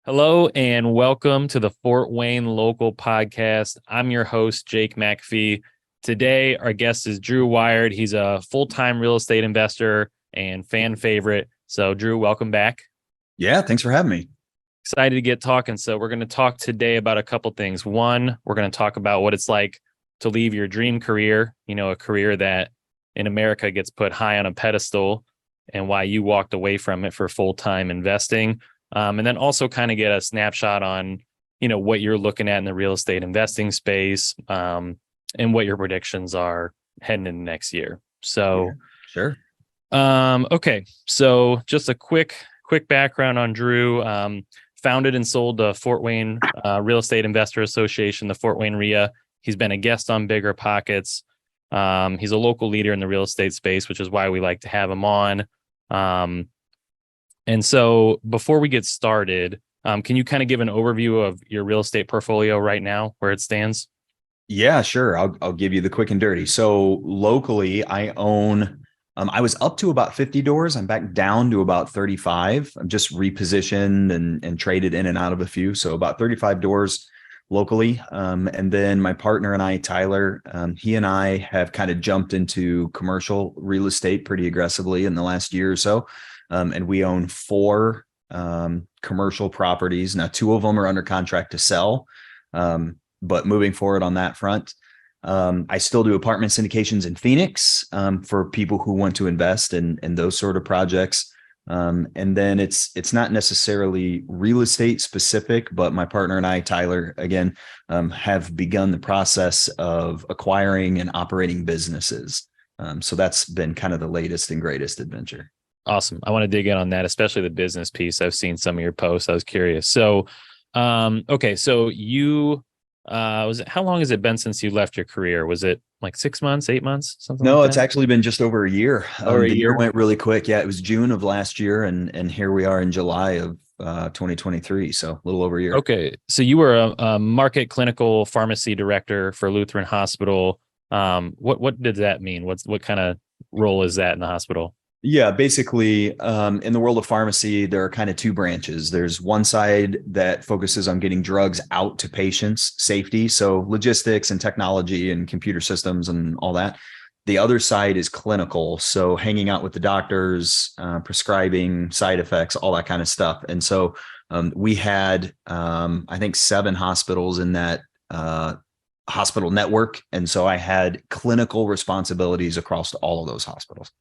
Hello and welcome to the Fort Wayne Local Podcast. I'm your host, Jake McAfee. Today, our guest is Drew Wiard. He's a full-time real estate investor and fan favorite. So, Drew, welcome back. Yeah, thanks for having me. Excited to get talking. So, we're going to talk today about a couple things. One, we're going to talk about what it's like to leave your dream career, a career that in America gets put high on a pedestal, and why you walked away from it for full-time investing. And then also kind of get a snapshot on, what you're looking at in the real estate investing space, and what your predictions are heading into next year. So, Yeah, sure. Okay. So just a quick background on Drew. Founded and sold the Fort Wayne Real Estate Investor Association, the Fort Wayne RIA. He's been a guest on Bigger Pockets. He's a local leader in the real estate space, which is why we like to have him on. And so before we get started, can you kind of give an overview of your real estate portfolio right now, where it stands? Yeah, sure. I'll give you the quick and dirty. So locally, I own. I was up to about 50 doors. I'm back down to about 35. I'm just repositioned and traded in and out of a few. So about 35 doors locally. And then my partner and I, Tyler, he and I have kind of jumped into commercial real estate pretty aggressively in the last year or so. And we own four commercial properties. Now, two of them are under contract to sell. But moving forward on that front, I still do apartment syndications in Phoenix for people who want to invest in those sort of projects. And then it's not necessarily real estate specific, but my partner and I, Tyler, again, have begun the process of acquiring and operating businesses. So that's been kind of the latest and greatest adventure. Awesome. I want to dig in on that, especially the business piece. I've seen some of your posts. I was curious. So, okay. So you, how long has it been since you left your career? Was it like 6 months, 8 months, something No, like it's that? actually been just over a year. Or a The year year? went really quick. Yeah, it was June of last year, and here we are in July of 2023. So a little over a year. Okay. So you were a market clinical pharmacy director for Lutheran Hospital. What did that mean? What kind of role is that in the hospital? Yeah, basically, in the world of pharmacy, there are kind of two branches. There's one side that focuses on getting drugs out to patients, safety, so logistics and technology and computer systems and all that. The other side is clinical, so hanging out with the doctors, prescribing, side effects, all that kind of stuff. And so we had, I think, 7 hospitals in that hospital network. And so I had clinical responsibilities across all of those hospitals.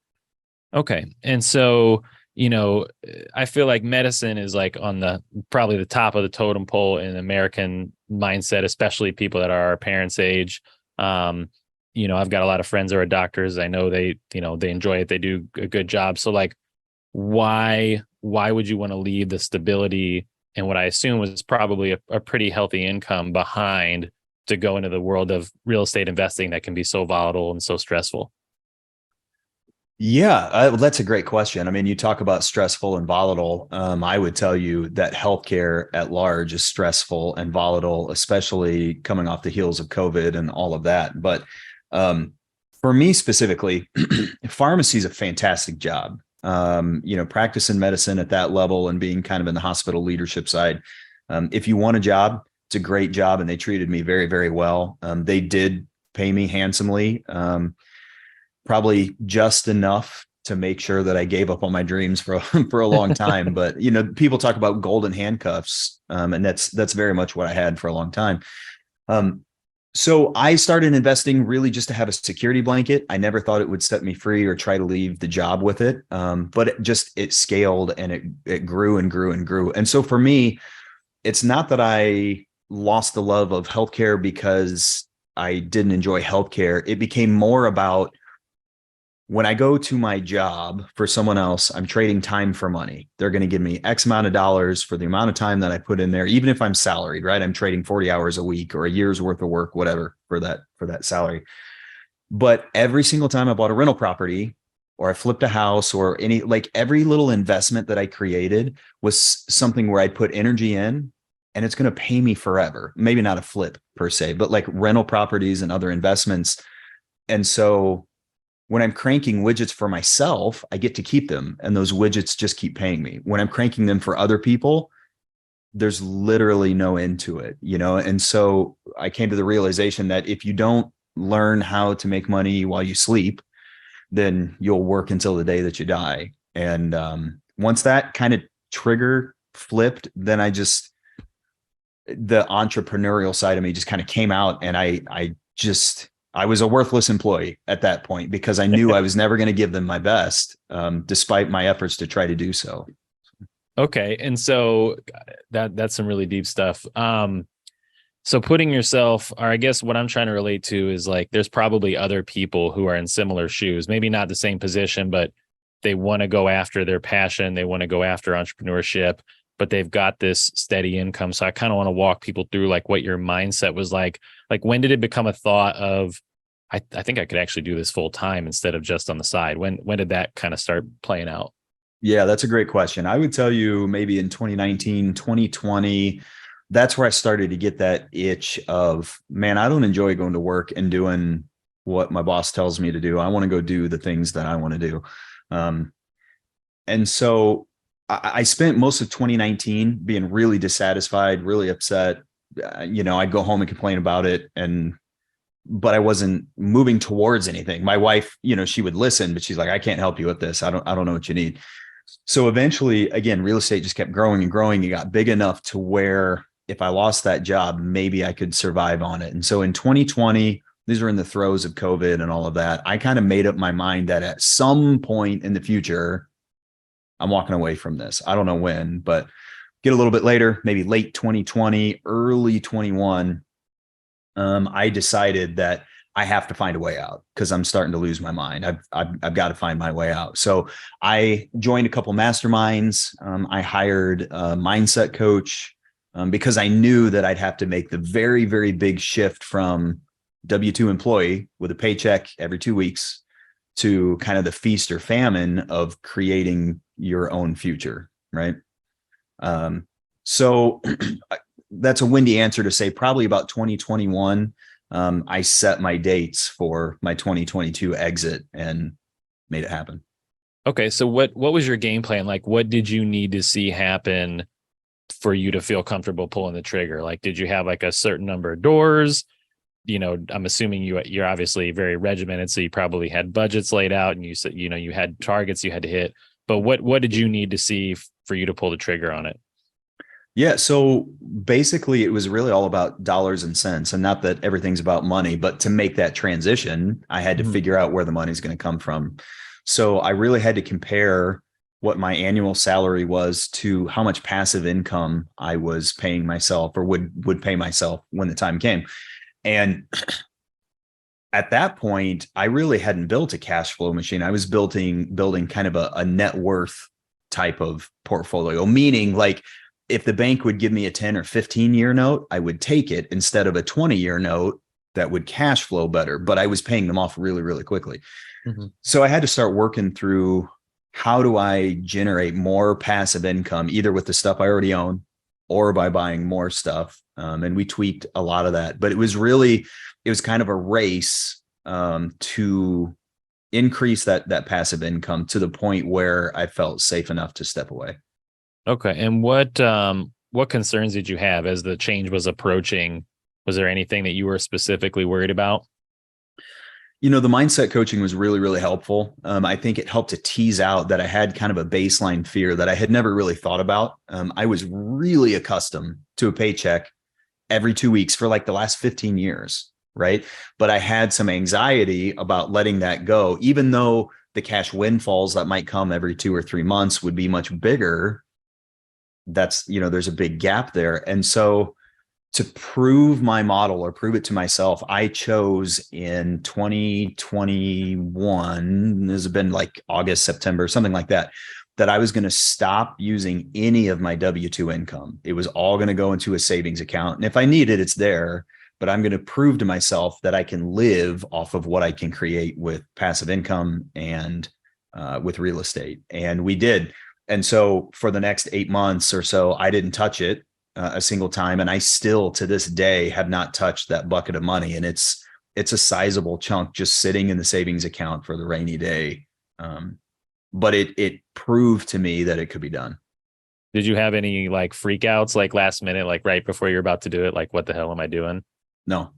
Okay. And so, I feel like medicine is like on probably the top of the totem pole in American mindset, especially people that are our parents' age. I've got a lot of friends that are doctors. I know they enjoy it. They do a good job. So like, why would you want to leave the stability and what I assume was probably a pretty healthy income behind to go into the world of real estate investing that can be so volatile and so stressful? Yeah, well, that's a great question. I mean, you talk about stressful and volatile. I would tell you that healthcare at large is stressful and volatile, especially coming off the heels of COVID and all of that. But for me specifically, pharmacy is a fantastic job. Practicing medicine at that level and being kind of in the hospital leadership side. If you want a job, it's a great job, and they treated me very, very well. They did pay me handsomely. Probably just enough to make sure that I gave up on my dreams for for a long time. But people talk about golden handcuffs, and that's very much what I had for a long time. So I started investing really just to have a security blanket. I never thought it would set me free or try to leave the job with it. But it scaled, and it grew and grew and grew. And so for me, it's not that I lost the love of healthcare because I didn't enjoy healthcare. It became more about, when I go to my job for someone else, I'm trading time for money. They're going to give me X amount of dollars for the amount of time that I put in there, even if I'm salaried, right? I'm trading 40 hours a week or a year's worth of work, whatever, for that salary. But every single time I bought a rental property or I flipped a house or every little investment that I created was something where I put energy in, and it's going to pay me forever. Maybe not a flip per se, but like rental properties and other investments. And so when I'm cranking widgets for myself, I get to keep them, and those widgets just keep paying me. When I'm cranking them for other people, there's literally no end to it, you know? And so I came to the realization that if you don't learn how to make money while you sleep, then you'll work until the day that you die. And once that kind of trigger flipped, then the entrepreneurial side of me just kind of came out, and I was a worthless employee at that point because I knew I was never going to give them my best, despite my efforts to try to do so. Okay. And so that's some really deep stuff. So putting yourself, or I guess what I'm trying to relate to is like, there's probably other people who are in similar shoes, maybe not the same position, but they want to go after their passion. They want to go after entrepreneurship, but they've got this steady income. So I kind of want to walk people through like what your mindset was like when did it become a thought of, I think I could actually do this full time instead of just on the side? When did that kind of start playing out? Yeah, that's a great question. I would tell you maybe in 2019, 2020, that's where I started to get that itch of, man, I don't enjoy going to work and doing what my boss tells me to do. I want to go do the things that I want to do. And so I spent most of 2019 being really dissatisfied, really upset. I'd go home and complain about it, but I wasn't moving towards anything. My wife, she would listen, but she's like, I can't help you with this. I don't know what you need. So eventually, again, real estate just kept growing and growing. It got big enough to where if I lost that job, maybe I could survive on it. And so in 2020, these were in the throes of COVID and all of that, I kind of made up my mind that at some point in the future, I'm walking away from this. I don't know when, but get a little bit later, maybe late 2020, early 21, I decided that I have to find a way out because I'm starting to lose my mind. I've got to find my way out. So I joined a couple masterminds. I hired a mindset coach because I knew that I'd have to make the very, very big shift from W-2 employee with a paycheck every 2 weeks to kind of the feast or famine of creating your own future. Right. So that's a windy answer to say probably about 2021. I set my dates for my 2022 exit and made it happen. Okay. So what was your game plan? Like, what did you need to see happen for you to feel comfortable pulling the trigger? Like, did you have like a certain number of doors? I'm assuming you're obviously very regimented. So you probably had budgets laid out and you said, you had targets you had to hit, but what did you need to see for you to pull the trigger on it? Yeah. So basically it was really all about dollars and cents, and not that everything's about money, but to make that transition, I had to figure out where the money's going to come from. So I really had to compare what my annual salary was to how much passive income I was paying myself or would pay myself when the time came. And at that point, I really hadn't built a cash flow machine. I was building kind of a net worth type of portfolio, meaning like if the bank would give me a 10 or 15 year note, I would take it instead of a 20-year note that would cash flow better, but I was paying them off really, really quickly. Mm-hmm. So I had to start working through, how do I generate more passive income, either with the stuff I already own or by buying more stuff. And we tweaked a lot of that, but it was kind of a race to increase that passive income to the point where I felt safe enough to step away. Okay. And what concerns did you have as the change was approaching? Was there anything that you were specifically worried about? The mindset coaching was really, really helpful. I think it helped to tease out that I had kind of a baseline fear that I had never really thought about. I was really accustomed to a paycheck every 2 weeks for like the last 15 years. Right. But I had some anxiety about letting that go, even though the cash windfalls that might come every 2 or 3 months would be much bigger. There's a big gap there. And so to prove my model or prove it to myself, I chose in 2021, this has been like August, September, something like that I was going to stop using any of my W-2 income. It was all going to go into a savings account. And if I need it, it's there, but I'm going to prove to myself that I can live off of what I can create with passive income and with real estate. And we did. And so for the next 8 months or so, I didn't touch it a single time. And I still to this day have not touched that bucket of money. And it's a sizable chunk just sitting in the savings account for the rainy day. But it proved to me that it could be done. Did you have any like freakouts, like last minute, like right before you're about to do it? Like, what the hell am I doing? No.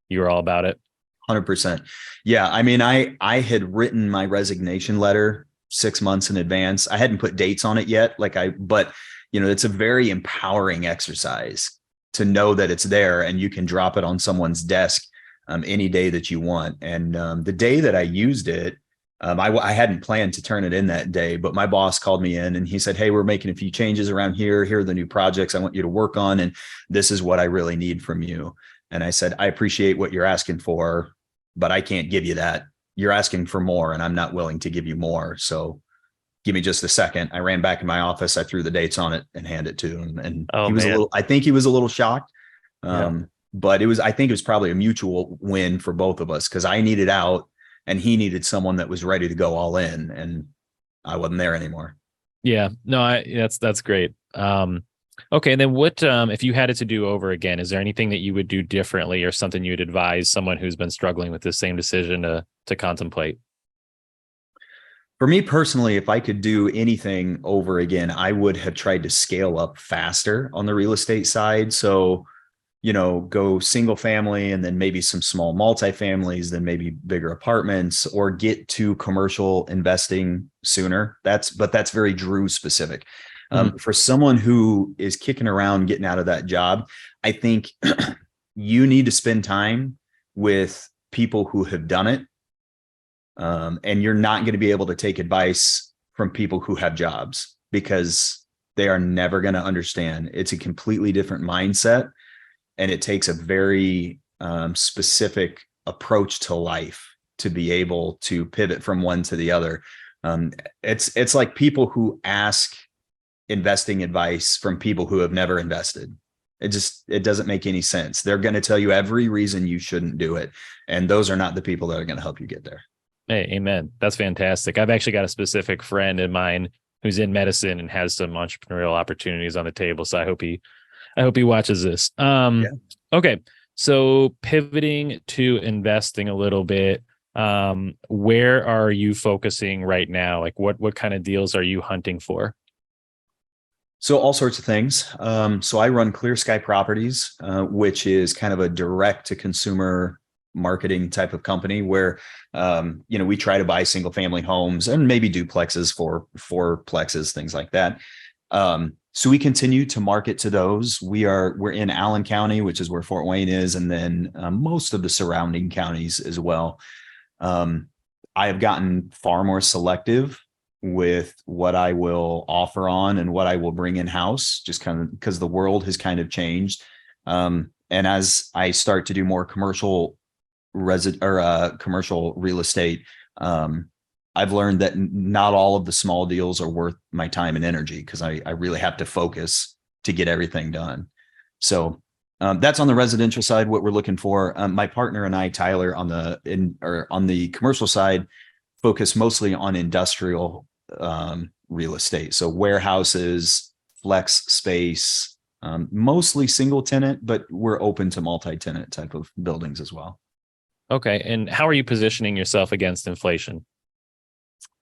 You were all about it. 100%. Yeah. I mean, I had written my resignation letter 6 months in advance. I hadn't put dates on it yet. But it's a very empowering exercise to know that it's there and you can drop it on someone's desk any day that you want. And the day that I used it, I hadn't planned to turn it in that day, but my boss called me in and he said, "Hey, we're making a few changes around here. Here are the new projects I want you to work on. And this is what I really need from you." And I said, "I appreciate what you're asking for, but I can't give you that. You're asking for more and I'm not willing to give you more. So give me just a second." I ran back in my office. I threw the dates on it and handed it to him. And Oh he was man. I think he was a little shocked. Yeah. But I think it was probably a mutual win for both of us because I needed out and he needed someone that was ready to go all in. And I wasn't there anymore. Yeah. No, that's great. Okay. And then what, if you had it to do over again, is there anything that you would do differently or something you would advise someone who's been struggling with the same decision to contemplate? For me personally, if I could do anything over again, I would have tried to scale up faster on the real estate side. So, go single family and then maybe some small multifamilies, then maybe bigger apartments, or get to commercial investing sooner. But that's very Drew specific. For someone who is kicking around getting out of that job, I think you need to spend time with people who have done it. And you're not going to be able to take advice from people who have jobs because they are never going to understand. It's a completely different mindset. And it takes a very specific approach to life to be able to pivot from one to the other. It's like people who ask investing advice from people who have never invested. It doesn't make any sense. They're going to tell you every reason you shouldn't do it. And those are not the people that are going to help you get there. Hey, amen. That's fantastic. I've actually got a specific friend of mine who's in medicine and has some entrepreneurial opportunities on the table. So I hope he watches this. Yeah. Okay. So pivoting to investing a little bit, where are you focusing right now? Like what kind of deals are you hunting for? So all sorts of things. So I run Clear Sky Properties, which is kind of a direct to consumer marketing type of company where, we try to buy single family homes and maybe duplexes for fourplexes, things like that. So we continue to market to those. We're in Allen County, which is where Fort Wayne is, and then most of the surrounding counties as well. I have gotten far more selective with what I will offer on and what I will bring in house, just kind of because the world has kind of changed. And as I start to do more commercial real estate, I've learned that not all of the small deals are worth my time and energy because I really have to focus to get everything done. So that's on the residential side, what we're looking for. My partner and I, Tyler, on the commercial side, focus mostly on industrial real estate. So warehouses, flex space, mostly single tenant, but we're open to multi-tenant type of buildings as well. Okay. And how are you positioning yourself against inflation?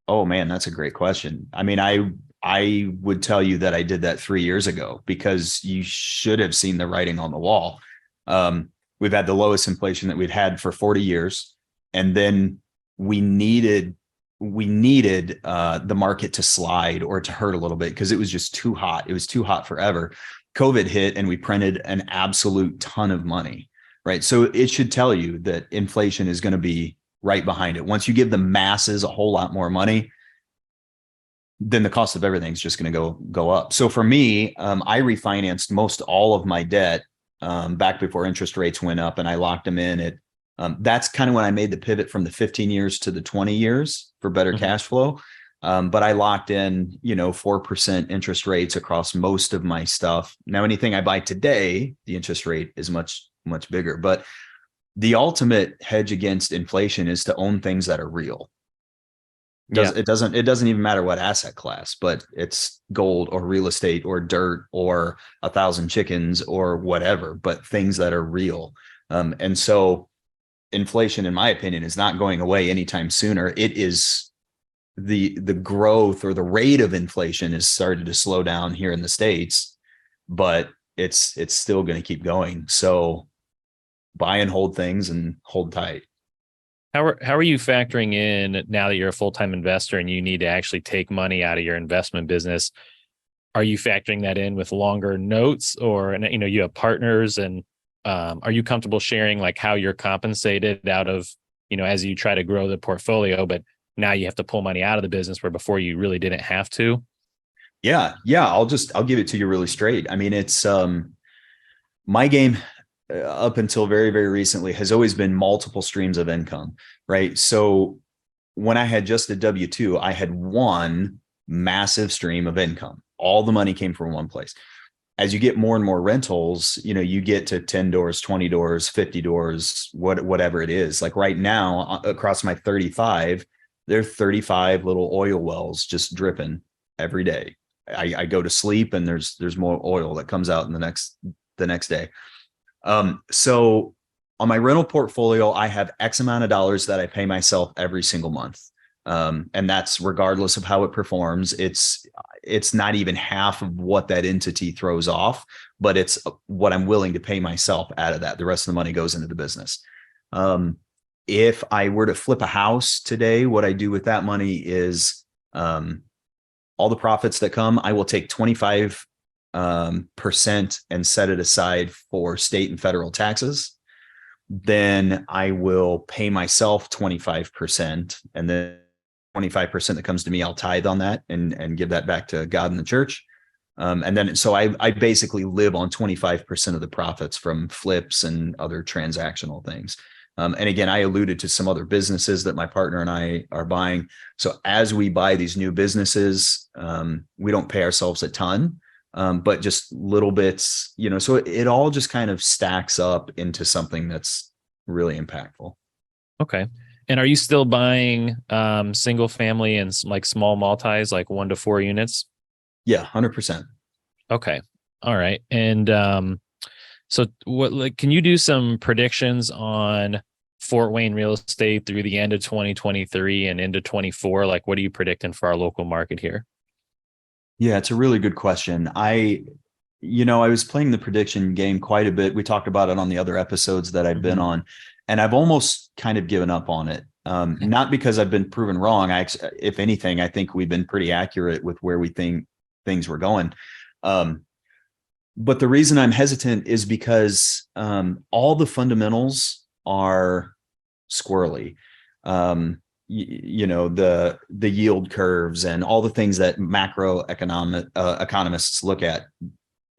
Oh man, that's a great question. I mean, I would tell you that I did that 3 years ago because you should have seen the writing on the wall. We've had the lowest inflation that we've had for 40 years. And then we needed the market to slide or to hurt a little bit because it was just too hot. It was too hot forever. COVID hit and we printed an absolute ton of money, right? So it should tell you that inflation is going to be right behind it. Once you give the masses a whole lot more money, then the cost of everything's just going to go up. So for me, I refinanced most all of my debt back before interest rates went up, and I locked them in at. That's kind of when I made the pivot from the 15 years to the 20 years for better cash flow. But I locked in, 4% interest rates across most of my stuff. Now, anything I buy today, the interest rate is much, much bigger. But the ultimate hedge against inflation is to own things that are real. It doesn't even matter what asset class, but it's gold or real estate or dirt or 1,000 chickens or whatever, but things that are real. And so inflation, in my opinion, is not going away anytime sooner. It is the growth or the rate of inflation has started to slow down here in the States, but it's still going to keep going. So buy and hold things and hold tight. How are you factoring in now that you're a full-time investor and you need to actually take money out of your investment business? Are you factoring that in with longer notes, or, and you have partners, and are you comfortable sharing like how you're compensated out of, as you try to grow the portfolio, but now you have to pull money out of the business where before you really didn't have to? Yeah. I'll give it to you really straight. I mean, it's my game up until very, very recently has always been multiple streams of income, right? So when I had just a W-2, I had one massive stream of income. All the money came from one place. As you get more and more rentals, you get to 10 doors, 20 doors, 50 doors, whatever it is. Like right now across my 35, there are 35 little oil wells just dripping every day. I go to sleep and there's more oil that comes out in the next day. So on my rental portfolio, I have X amount of dollars that I pay myself every single month. And that's regardless of how it performs. It's not even half of what that entity throws off, but it's what I'm willing to pay myself out of that. The rest of the money goes into the business. If I were to flip a house today, what I do with that money is, all the profits that come, I will take 25% and set it aside for state and federal taxes. Then I will pay myself 25%, and then 25% that comes to me, I'll tithe on that and give that back to God and the church. And then, so I basically live on 25% of the profits from flips and other transactional things. And again, I alluded to some other businesses that my partner and I are buying. So as we buy these new businesses, we don't pay ourselves a ton, but just little bits, so it all just kind of stacks up into something that's really impactful. Okay. And are you still buying single family and like small multis, like 1 to 4 units? Yeah, 100%. Okay. All right. And so can you do some predictions on Fort Wayne real estate through the end of 2023 and into 24? Like, what are you predicting for our local market here? Yeah, it's a really good question. I was playing the prediction game quite a bit. We talked about it on the other episodes that I've been on, and I've almost kind of given up on it. Not because I've been proven wrong. If anything, I think we've been pretty accurate with where we think things were going. But the reason I'm hesitant is because all the fundamentals are squirrely. The yield curves and all the things that macroeconomic economists look at,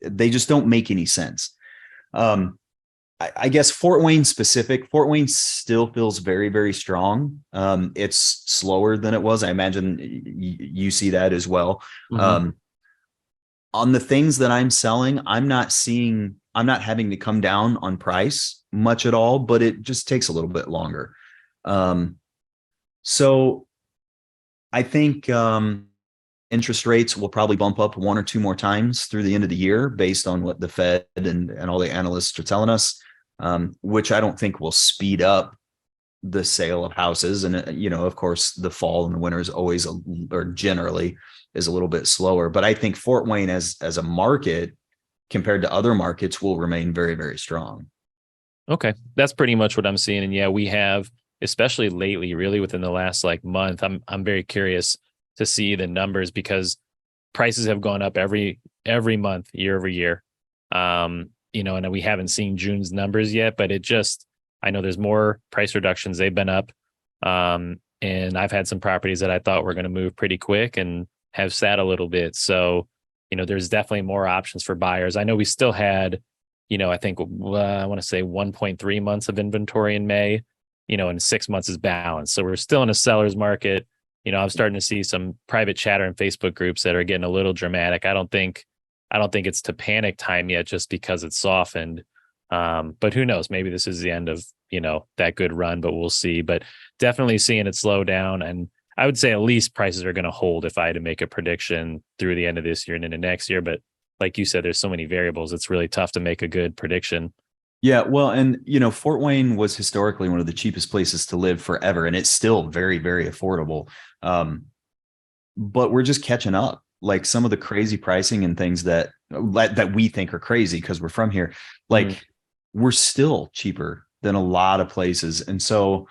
they just don't make any sense. I guess Fort Wayne still feels very, very strong. It's slower than it was. I imagine you see that as well. Mm-hmm. On the things that I'm selling, I'm not having to come down on price much at all, but it just takes a little bit longer. So I think interest rates will probably bump up 1 or 2 more times through the end of the year based on what the Fed and all the analysts are telling us, which I don't think will speed up the sale of houses. And, of course, the fall and the winter is always or generally is a little bit slower. But I think Fort Wayne as a market compared to other markets will remain very, very strong. Okay. That's pretty much what I'm seeing. And yeah, we have, especially lately, really within the last month, I'm very curious to see the numbers because prices have gone up every month, year over year. And we haven't seen June's numbers yet, but I know there's more price reductions. They've been up. And I've had some properties that I thought were going to move pretty quick and have sat a little bit. So, there's definitely more options for buyers. I know we still had, I think I want to say 1.3 months of inventory in May, and 6 months is balanced. So we're still in a seller's market. I'm starting to see some private chatter in Facebook groups that are getting a little dramatic. I don't think it's to panic time yet just because it's softened. But who knows? Maybe this is the end of, that good run, but we'll see. But definitely seeing it slow down. And I would say at least prices are going to hold if I had to make a prediction through the end of this year and into next year. But like you said, there's so many variables. It's really tough to make a good prediction. Yeah, well, and Fort Wayne was historically one of the cheapest places to live forever, and it's still very, very affordable. but we're just catching up. Like some of the crazy pricing and things that we think are crazy because we're from here, Mm. like we're still cheaper than a lot of places. And so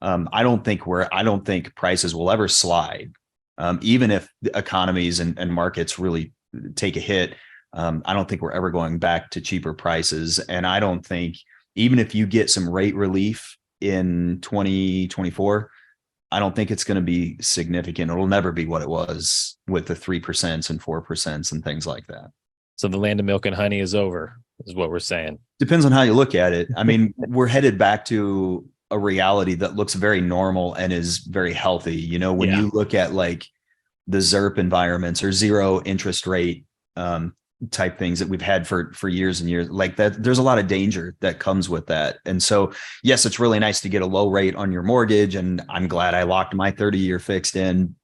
I don't think prices will ever slide. Even if the economies and markets really take a hit, I don't think we're ever going back to cheaper prices. And I don't think, even if you get some rate relief in 2024, I don't think it's going to be significant. It'll never be what it was with the 3% and 4% and things like that. So the land of milk and honey is over, is what we're saying. Depends on how you look at it. I mean, we're headed back to a reality that looks very normal and is very healthy. You know, when Yeah. you look at like the ZERP environments or zero interest rate type things that we've had for years and years, like that, there's a lot of danger that comes with that. And so, yes, it's really nice to get a low rate on your mortgage. And I'm glad I locked my 30-year fixed in,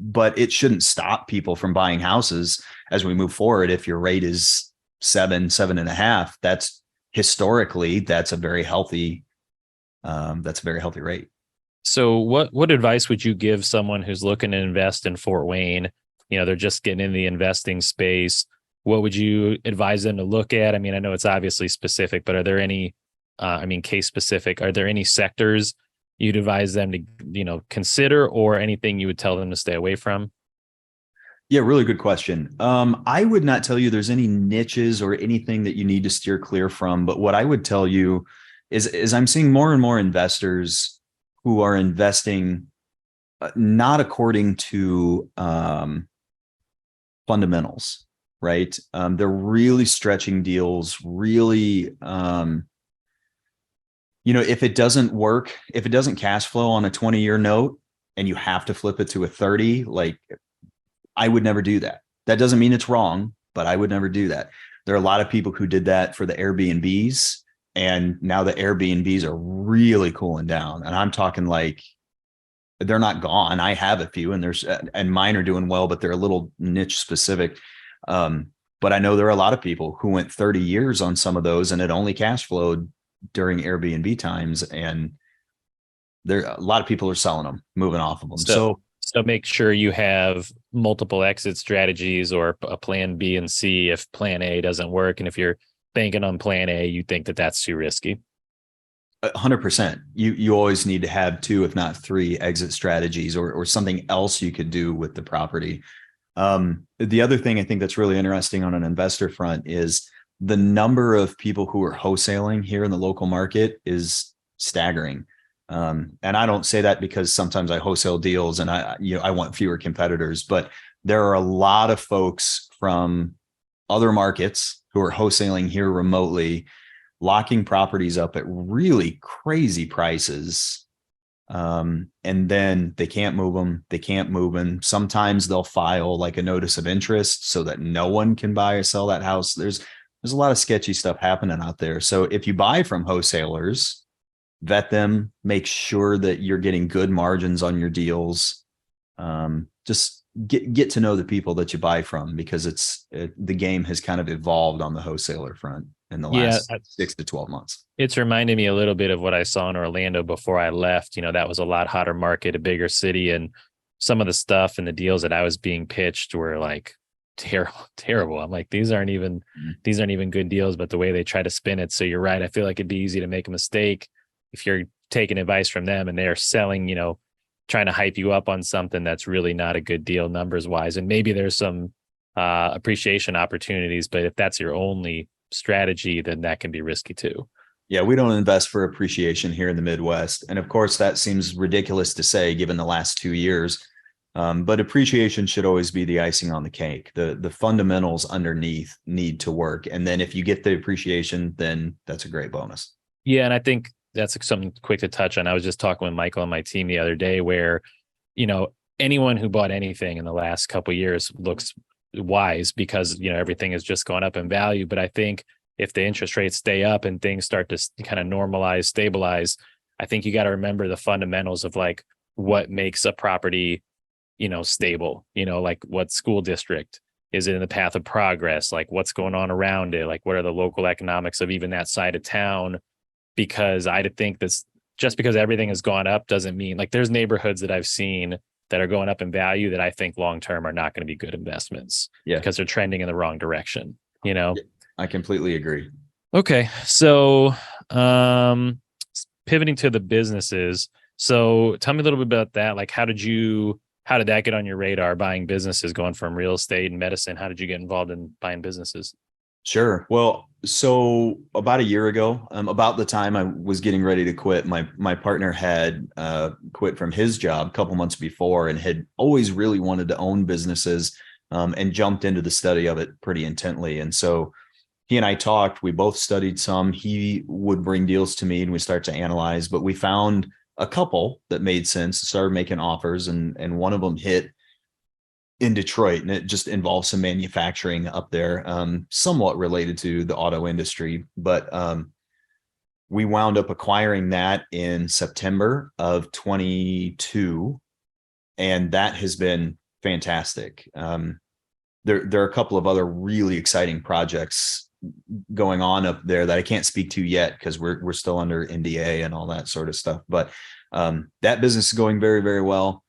but it shouldn't stop people from buying houses as we move forward. If your rate is 7.5, that's historically, that's a very healthy rate. So what advice would you give someone who's looking to invest in Fort Wayne? You know, they're just getting in the investing space. What would you advise them to look at? I mean, I know it's obviously specific, but are there any, case specific, are there any sectors you'd advise them to, consider, or anything you would tell them to stay away from? Yeah, really good question. I would not tell you there's any niches or anything that you need to steer clear from, but what I would tell you is I'm seeing more and more investors who are investing not according to fundamentals, right? They're really stretching deals, really, if it doesn't work, if it doesn't cash flow on a 20-year note and you have to flip it to a 30, like I would never do that. That doesn't mean it's wrong, but I would never do that. There are a lot of people who did that for the Airbnbs, and now the Airbnbs are really cooling down. And I'm talking like they're not gone. I have a few, and mine are doing well, but they're a little niche specific. But I know there are a lot of people who went 30 years on some of those, and it only cash flowed during Airbnb times. And a lot of people are selling them, moving off of them. So make sure you have multiple exit strategies or a plan B and C if plan A doesn't work. And if you're banking on plan A, you think that that's too risky. 100%. You always need to have two, if not three, exit strategies or something else you could do with the property. The other thing I think that's really interesting on an investor front is the number of people who are wholesaling here in the local market is staggering. And I don't say that because sometimes I wholesale deals and I want fewer competitors, but there are a lot of folks from other markets who are wholesaling here remotely, locking properties up at really crazy prices. And then they can't move them. They can't move them. Sometimes they'll file like a notice of interest so that no one can buy or sell that house. There's a lot of sketchy stuff happening out there. So if you buy from wholesalers, vet them, make sure that you're getting good margins on your deals. Just get to know the people that you buy from, because the game has kind of evolved on the wholesaler front in the last 6 to 12 months. It's reminded me a little bit of what I saw in Orlando before I left. That was a lot hotter market, a bigger city, and some of the stuff and the deals that I was being pitched were like terrible. I'm like, these aren't even good deals, but the way they try to spin it. So you're right. I feel like it'd be easy to make a mistake if you're taking advice from them and they're selling, trying to hype you up on something that's really not a good deal numbers wise. And maybe there's some appreciation opportunities, but if that's your only strategy, then that can be risky too. Yeah, we don't invest for appreciation here in the Midwest. And of course, that seems ridiculous to say given the last 2 years. But appreciation should always be the icing on the cake. The fundamentals underneath need to work. And then if you get the appreciation, then that's a great bonus. Yeah, and I think that's something quick to touch on. I was just talking with Michael on my team the other day where, anyone who bought anything in the last couple of years looks wise because, everything has just gone up in value. But I think if the interest rates stay up and things start to kind of normalize, stabilize, I think you got to remember the fundamentals of like what makes a property, stable, like what school district is it in the path of progress? Like what's going on around it? Like what are the local economics of even that side of town? Because I think this, just because everything has gone up doesn't mean, like, there's neighborhoods that I've seen that are going up in value that I think long term are not going to be good investments Yeah. because they're trending in the wrong direction, you know? I completely agree. Okay. So pivoting to the businesses. So tell me a little bit about that. Like how did that get on your radar, buying businesses, going from real estate and medicine? How did you get involved in buying businesses? Sure. Well, so about a year ago, about the time I was getting ready to quit, my partner had quit from his job a couple months before and had always really wanted to own businesses, and jumped into the study of it pretty intently. And so he and I talked. We both studied some. He would bring deals to me, and we start to analyze. But we found a couple that made sense. Started making offers, and one of them hit in Detroit, and it just involves some manufacturing up there, somewhat related to the auto industry. But we wound up acquiring that in September of 22, and that has been fantastic. There are a couple of other really exciting projects going on up there that I can't speak to yet because we're still under NDA and all that sort of stuff. But that business is going very, very well.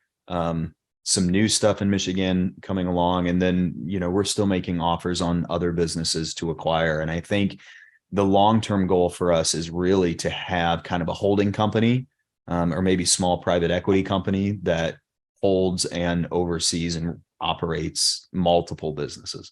Some new stuff in Michigan coming along. And then, we're still making offers on other businesses to acquire. And I think the long-term goal for us is really to have kind of a holding company, or maybe small private equity company that holds and oversees and operates multiple businesses.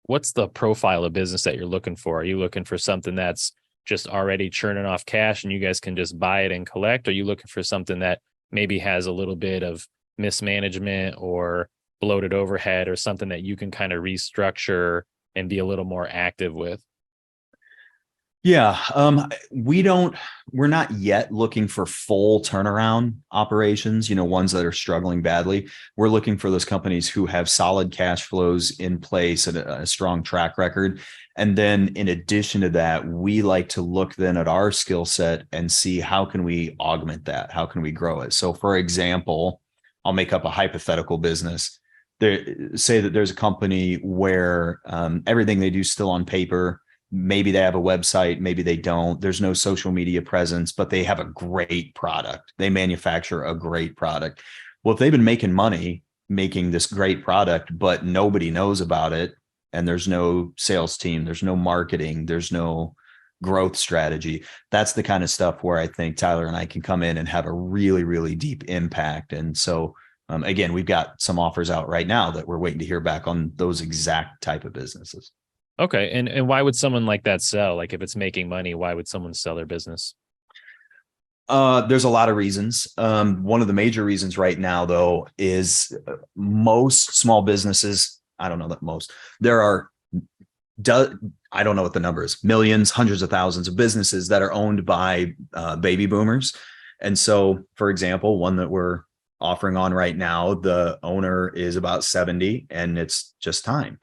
What's the profile of business that you're looking for? Are you looking for something that's just already churning off cash and you guys can just buy it and collect? Or are you looking for something that maybe has a little bit of mismanagement or bloated overhead or something that you can kind of restructure and be a little more active with? Yeah. We're not yet looking for full turnaround operations, ones that are struggling badly. We're looking for those companies who have solid cash flows in place and a strong track record. And then in addition to that, we like to look then at our skill set and see how can we augment that? How can we grow it? So for example, I'll make up a hypothetical business. Say that there's a company where everything they do is still on paper. Maybe they have a website, maybe they don't. There's no social media presence, but they have a great product. They manufacture a great product. Well, if they've been making money making this great product, but nobody knows about it, and there's no sales team, there's no marketing, there's no growth strategy, that's the kind of stuff where I think Tyler and I can come in and have a really, really deep impact. And so, again, we've got some offers out right now that we're waiting to hear back on those exact type of businesses. Okay. And why would someone like that sell? Like if it's making money, why would someone sell their business? There's a lot of reasons. One of the major reasons right now, though, is most small businesses, I don't know that most, there are, I don't know what the number is, millions, hundreds of thousands of businesses that are owned by baby boomers. And so, for example, one that we're offering on right now, the owner is about 70 and it's just time.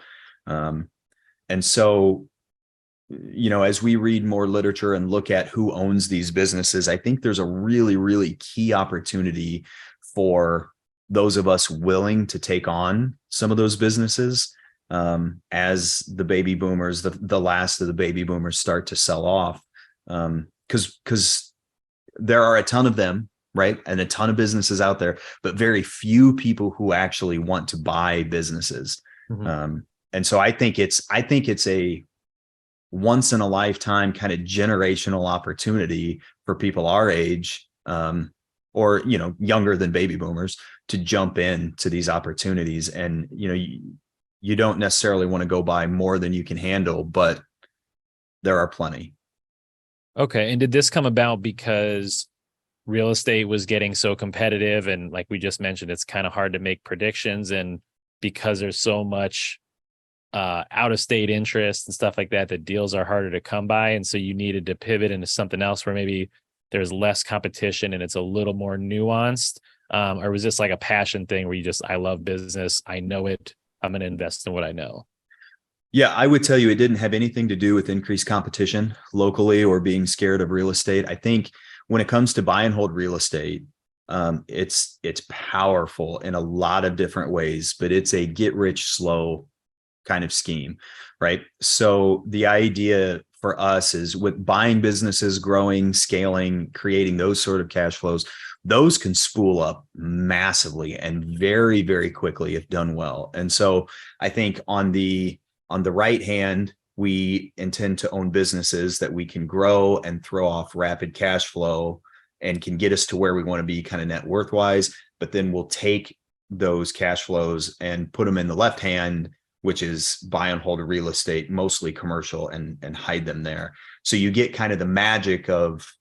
And so, as we read more literature and look at who owns these businesses, I think there's a really, really key opportunity for those of us willing to take on some of those businesses as the baby boomers, the last of the baby boomers start to sell off. Because there are a ton of them, right? And a ton of businesses out there, but very few people who actually want to buy businesses. Mm-hmm. And so I think it's a once in a lifetime kind of generational opportunity for people our age, or, younger than baby boomers, to jump into these opportunities. And, you don't necessarily want to go buy more than you can handle, but there are plenty. Okay. And did this come about because real estate was getting so competitive? And like we just mentioned, it's kind of hard to make predictions. And because there's so much out of state interest and stuff like that, that deals are harder to come by. And so you needed to pivot into something else where maybe there's less competition and it's a little more nuanced. Or was this like a passion thing where I love business, I know it, I'm going to invest in what I know? Yeah, I would tell you it didn't have anything to do with increased competition locally or being scared of real estate. I think when it comes to buy and hold real estate, it's powerful in a lot of different ways, but it's a get rich slow kind of scheme, right? So the idea for us is with buying businesses, growing, scaling, creating those sort of cash flows, those can spool up massively and very, very quickly if done well. And so I think on the right hand, we intend to own businesses that we can grow and throw off rapid cash flow and can get us to where we want to be kind of net worth wise. But then we'll take those cash flows and put them in the left hand, which is buy and hold real estate, mostly commercial, and hide them there. So you get kind of the magic of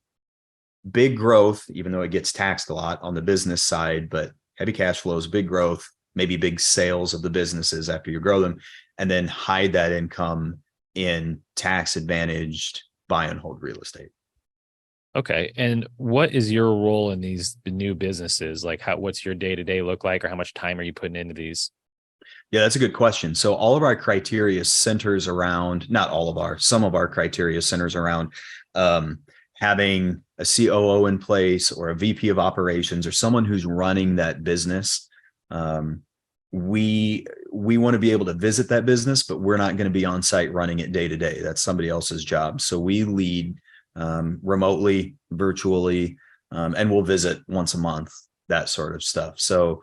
big growth, even though it gets taxed a lot on the business side, but heavy cash flows, big growth, maybe big sales of the businesses after you grow them, and then hide that income in tax advantaged buy and hold real estate. Okay. And what is your role in the new businesses? Like what's your day-to-day look like, or how much time are you putting into these? Yeah, that's a good question. So all of our criteria centers around, not all of our, some of our criteria centers around having a COO in place or a VP of operations or someone who's running that business. We want to be able to visit that business, but we're not going to be on site running it day to day. That's somebody else's job. So we lead remotely, virtually, and we'll visit once a month, that sort of stuff. So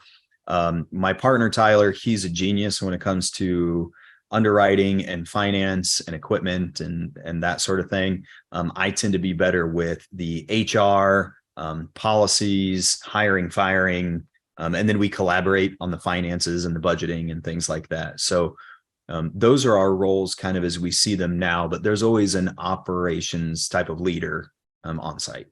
my partner, Tyler, he's a genius when it comes to underwriting and finance and equipment and that sort of thing. I tend to be better with the HR, policies, hiring, firing, and then we collaborate on the finances and the budgeting and things like that. So those are our roles kind of as we see them now, but there's always an operations type of leader on site.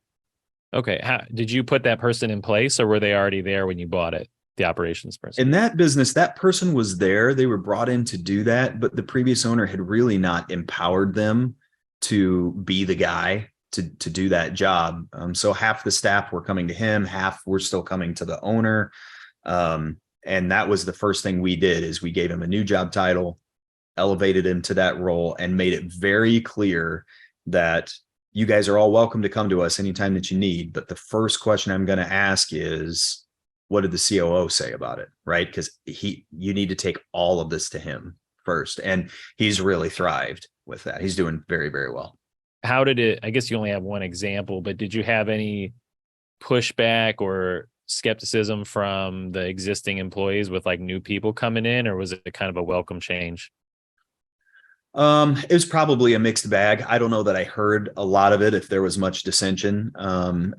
Okay. Did you put that person in place, or were they already there when you bought it? The operations person in that business, that person was there. They were brought in to do that, but the previous owner had really not empowered them to be the guy to do that job. So half the staff were coming to him, half were still coming to the owner. And that was the first thing we did, is we gave him a new job title, elevated him to that role, and made it very clear that you guys are all welcome to come to us anytime that you need. But the first question I'm going to ask is, what did the COO say about it? Right? Because you need to take all of this to him first. And he's really thrived with that. He's doing very, very well. How did it, I guess you only have one example, but did you have any pushback or skepticism from the existing employees with like new people coming in, or was it kind of a welcome change? It was probably a mixed bag. I don't know that I heard a lot of it, if there was much dissension.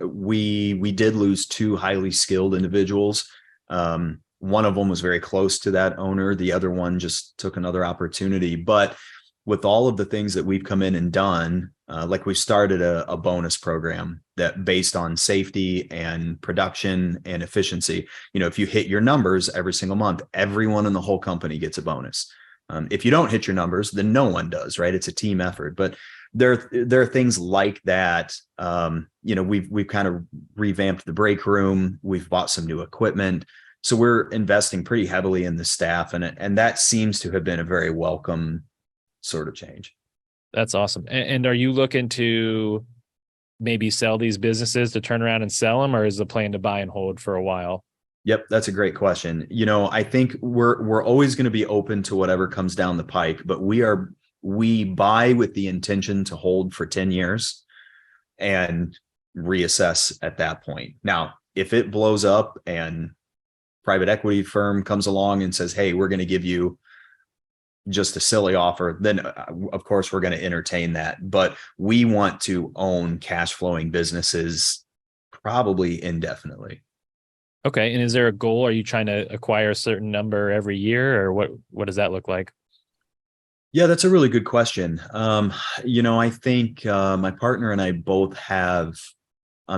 We did lose two highly skilled individuals. One of them was very close to that owner. The other one just took another opportunity. But with all of the things that we've come in and done, like we started a bonus program that based on safety and production and efficiency. If you hit your numbers every single month, everyone in the whole company gets a bonus. If you don't hit your numbers, then no one does, right? It's a team effort. But there are things like that. We've kind of revamped the break room. We've bought some new equipment. So we're investing pretty heavily in the staff, and that seems to have been a very welcome sort of change. That's awesome. And are you looking to maybe sell these businesses to turn around and sell them, or is the plan to buy and hold for a while? Yep, that's a great question. I think we're always going to be open to whatever comes down the pike, but we buy with the intention to hold for 10 years and reassess at that point. Now, if it blows up and private equity firm comes along and says, "Hey, we're going to give you just a silly offer," then of course we're going to entertain that. But we want to own cash flowing businesses probably indefinitely. Okay. And is there a goal? Are you trying to acquire a certain number every year, or what does that look like? Yeah, that's a really good question. I think my partner and I both have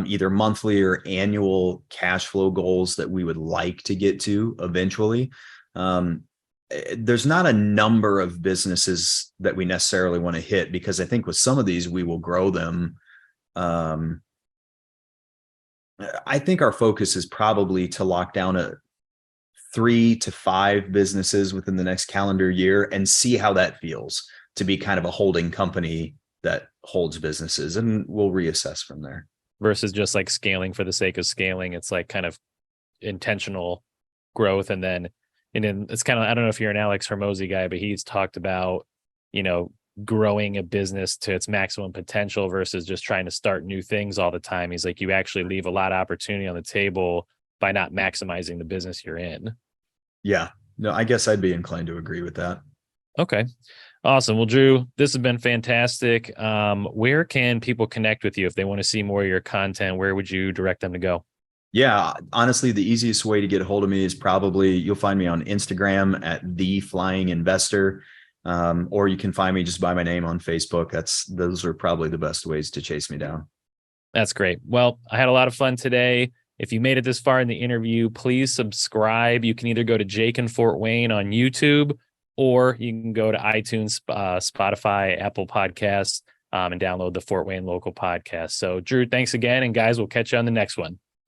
either monthly or annual cash flow goals that we would like to get to eventually. There's not a number of businesses that we necessarily want to hit, because I think with some of these, we will grow them. I think our focus is probably to lock down 3 to 5 businesses within the next calendar year and see how that feels to be kind of a holding company that holds businesses, and we'll reassess from there. Versus just like scaling for the sake of scaling. It's like kind of intentional growth. And then it's kind of, I don't know if you're an Alex Hormozy guy, but he's talked about, growing a business to its maximum potential versus just trying to start new things all the time. He's like, you actually leave a lot of opportunity on the table by not maximizing the business you're in. Yeah. No, I guess I'd be inclined to agree with that. Okay. Awesome. Well, Drew, this has been fantastic. Where can people connect with you if they want to see more of your content? Where would you direct them to go? Yeah, honestly, the easiest way to get a hold of me is probably you'll find me on Instagram at The Flying Investor, or you can find me just by my name on Facebook. Those are probably the best ways to chase me down. That's great. Well, I had a lot of fun today. If you made it this far in the interview, please subscribe. You can either go to Jake and Fort Wayne on YouTube, or you can go to iTunes, Spotify, Apple Podcasts, and download the Fort Wayne Local Podcast. So, Drew, thanks again. And guys, we'll catch you on the next one.